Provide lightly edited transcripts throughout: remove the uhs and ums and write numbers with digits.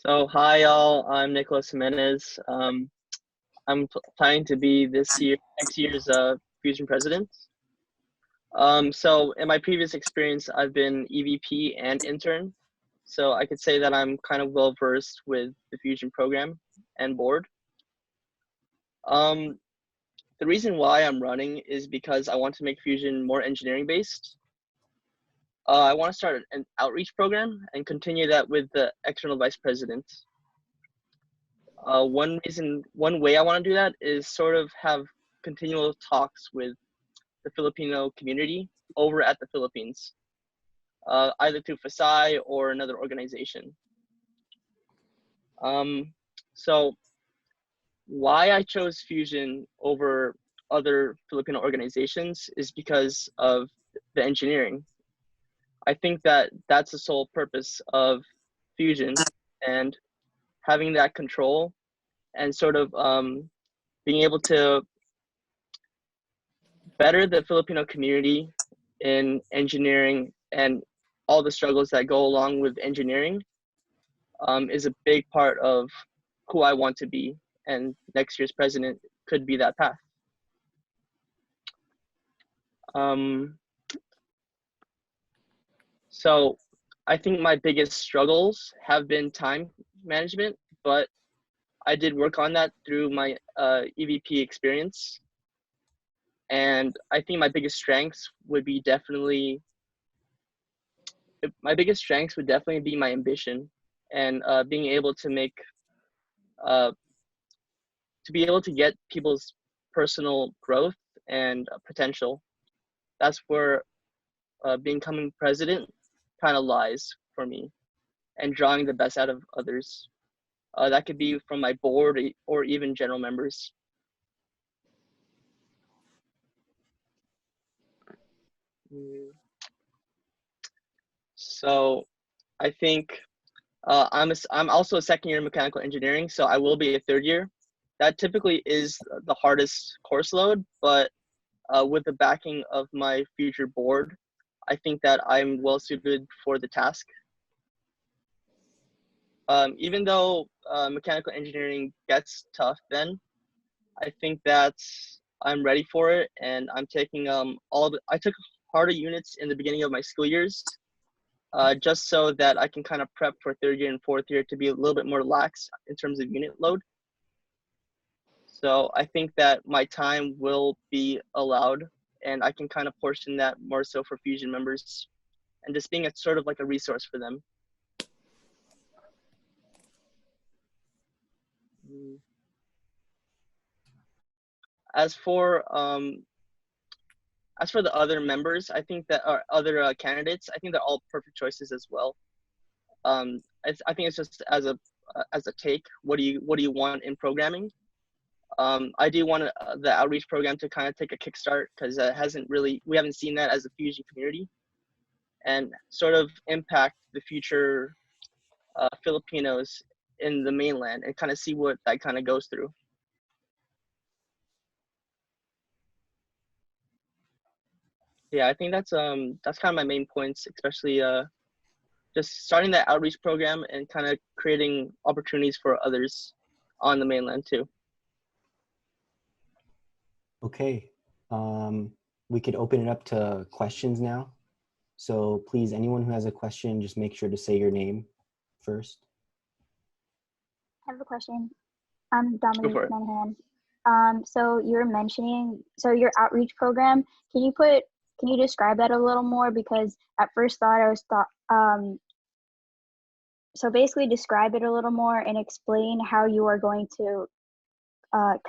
So hi y'all, I'm Nicholas Jimenez. I'm planning to be next year's Fusion president. So in my previous experience, I've been EVP and intern. So I could say that I'm kind of well versed with the Fusion program and board. The reason why I'm running is because I want to make Fusion more engineering based. I want to start an outreach program and continue that with the external vice president. One way I want to do that is sort of have continual talks with the Filipino community over at the Philippines, either through FASAI or another organization. So why I chose Fusion over other Filipino organizations is because of the engineering. I think that that's the sole purpose of Fusion, and having that control and sort of being able to better the Filipino community in engineering and all the struggles that go along with engineering is a big part of who I want to be, and next year's president could be that path. So I think my biggest struggles have been time management, but I did work on that through my EVP experience. And I think my biggest strengths would definitely be my ambition and being able to be able to get people's personal growth and potential. That's where becoming president kind of lies for me, and drawing the best out of others. That could be from my board or even general members. So I think I'm also a second year in mechanical engineering, so I will be a third year. That typically is the hardest course load, but with the backing of my future board, I think that I'm well suited for the task. Even though mechanical engineering gets tough then, I think that I'm ready for it, and I'm taking I took harder units in the beginning of my school years, just so that I can kind of prep for third year and fourth year to be a little bit more lax in terms of unit load. So I think that my time will be allowed, and I can kind of portion that more so for Fusion members and just being a sort of like a resource for them. As for the other members, I think that our other candidates, I think they're all perfect choices as well. I think it's just as a take. What do you want in programming? I do want the outreach program to kind of take a kickstart, because we haven't seen that as a Fusion community, and sort of impact the future Filipinos in the mainland, and kind of see what that kind of goes through. Yeah, I think that's kind of my main points, especially just starting that outreach program and kind of creating opportunities for others on the mainland too. Okay, we could open it up to questions now. So please, anyone who has a question, just make sure to say your name first. I have a question. I'm Dominique Manhan. So you're mentioning, your outreach program, can you describe that a little more? Because at first so basically describe it a little more and explain how you are going to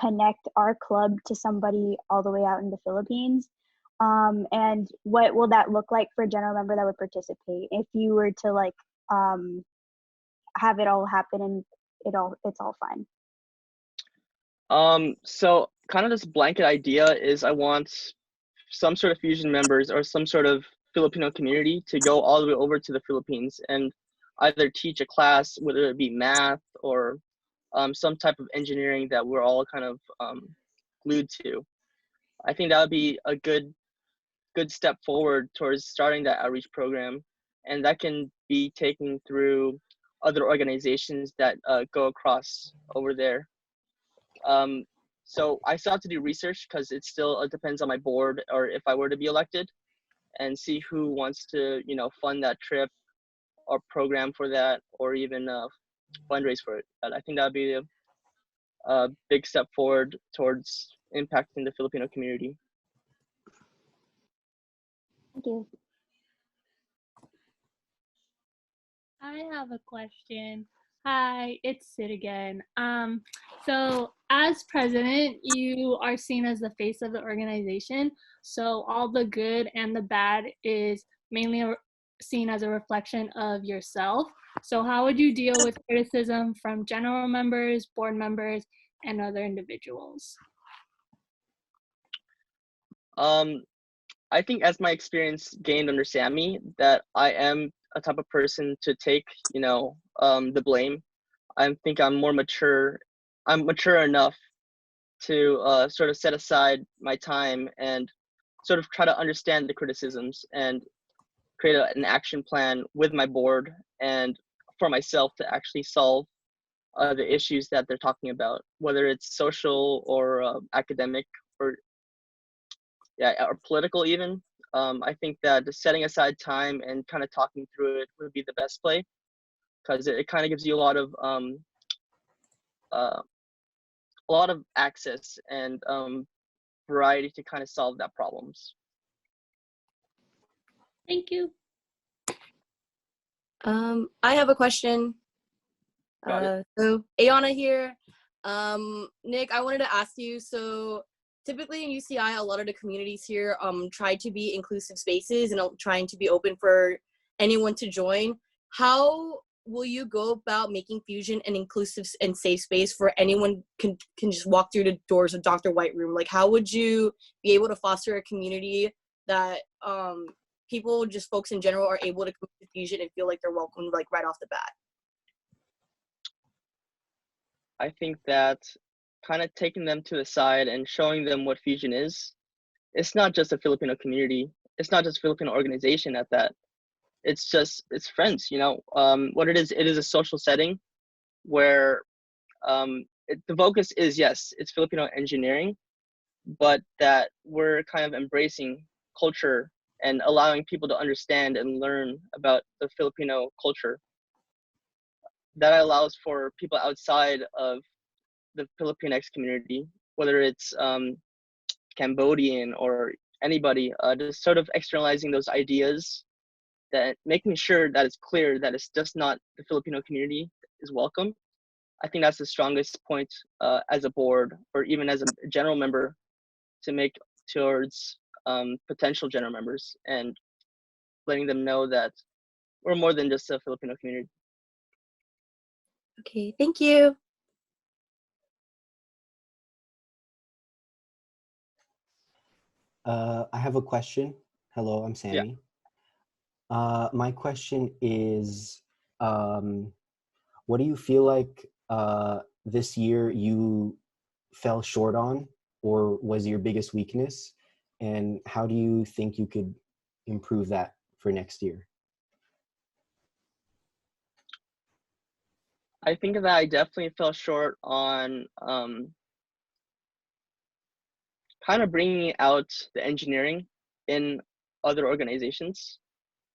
connect our club to somebody all the way out in the Philippines. And what will that look like for a general member that would participate if you were to like have it all happen and it's all fine? So kind of this blanket idea is I want some sort of Fusion members or some sort of Filipino community to go all the way over to the Philippines and either teach a class, whether it be math or some type of engineering that we're all kind of glued to. I think that would be a good step forward towards starting that outreach program, and that can be taken through other organizations that go across over there. So I still have to do research because it depends on my board or if I were to be elected, and see who wants to, fund that trip or program for that, or even fundraise for it. But I think that would be a big step forward towards impacting the Filipino community. Thank you. I have a question. Hi, it's Sid again. So as president, you are seen as the face of the organization. So all the good and the bad is mainly seen as a reflection of yourself. So how would you deal with criticism from general members, board members, and other individuals? I think as my experience gained under Sammy, that I am a type of person to take, the blame. I think I'm more mature. I'm mature enough to sort of set aside my time and sort of try to understand the criticisms and create an action plan with my board and for myself to actually solve the issues that they're talking about, whether it's social or academic or or political even. I think that just setting aside time and kind of talking through it would be the best play, because it kind of gives you a lot of access and variety to kind of solve that problems. Thank you. I have a question. So Ayana here. Nick, I wanted to ask you, so typically in UCI, a lot of the communities here try to be inclusive spaces and trying to be open for anyone to join. How will you go about making Fusion an inclusive and safe space for anyone can just walk through the doors of Dr. White Room? Like, how would you be able to foster a community that people, just folks in general, are able to come to Fusion and feel like they're welcomed, like right off the bat? I think that kind of taking them to the side and showing them what Fusion is. It's not just a Filipino community. It's not just a Filipino organization at that. It's friends, what it is a social setting where the focus is, yes, it's Filipino engineering, but that we're kind of embracing culture and allowing people to understand and learn about the Filipino culture. That allows for people outside of the Filipinx community, whether it's Cambodian or anybody, just sort of externalizing those ideas, that making sure that it's clear that it's just not the Filipino community is welcome. I think that's the strongest point as a board or even as a general member to make towards potential general members, and letting them know that we're more than just a Filipino community. Okay, thank you. I have a question. Hello, I'm Sammy. Yeah. My question is, what do you feel like this year you fell short on, or was your biggest weakness? And how do you think you could improve that for next year? I think that I definitely fell short on kind of bringing out the engineering in other organizations,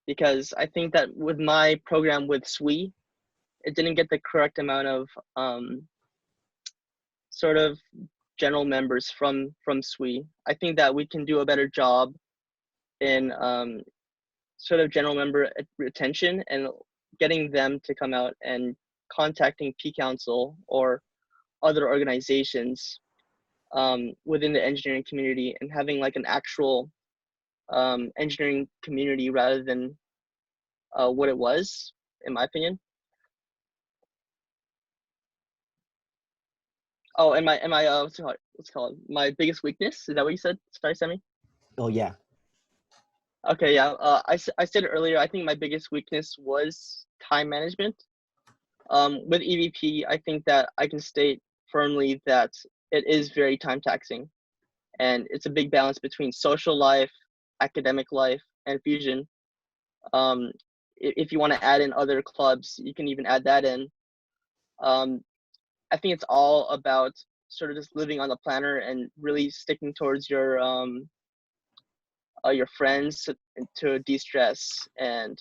because I think that with my program with SWE, it didn't get the correct amount of sort of general members from SWE. I think that we can do a better job in sort of general member retention and getting them to come out and contacting P Council or other organizations within the engineering community, and having like an actual engineering community rather than what it was, in my opinion. Oh, and my what's it called? My biggest weakness, is that what you said? Sorry, Sammy. Oh yeah. Okay, yeah. I said it earlier. I think my biggest weakness was time management. With EVP, I think that I can state firmly that it is very time taxing, and it's a big balance between social life, academic life, and Fusion. if you want to add in other clubs, you can even add that in. I think it's all about sort of just living on the planner and really sticking towards your friends to de-stress, and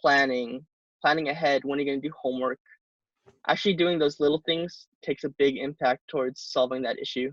planning ahead when you're going to do homework. Actually doing those little things takes a big impact towards solving that issue.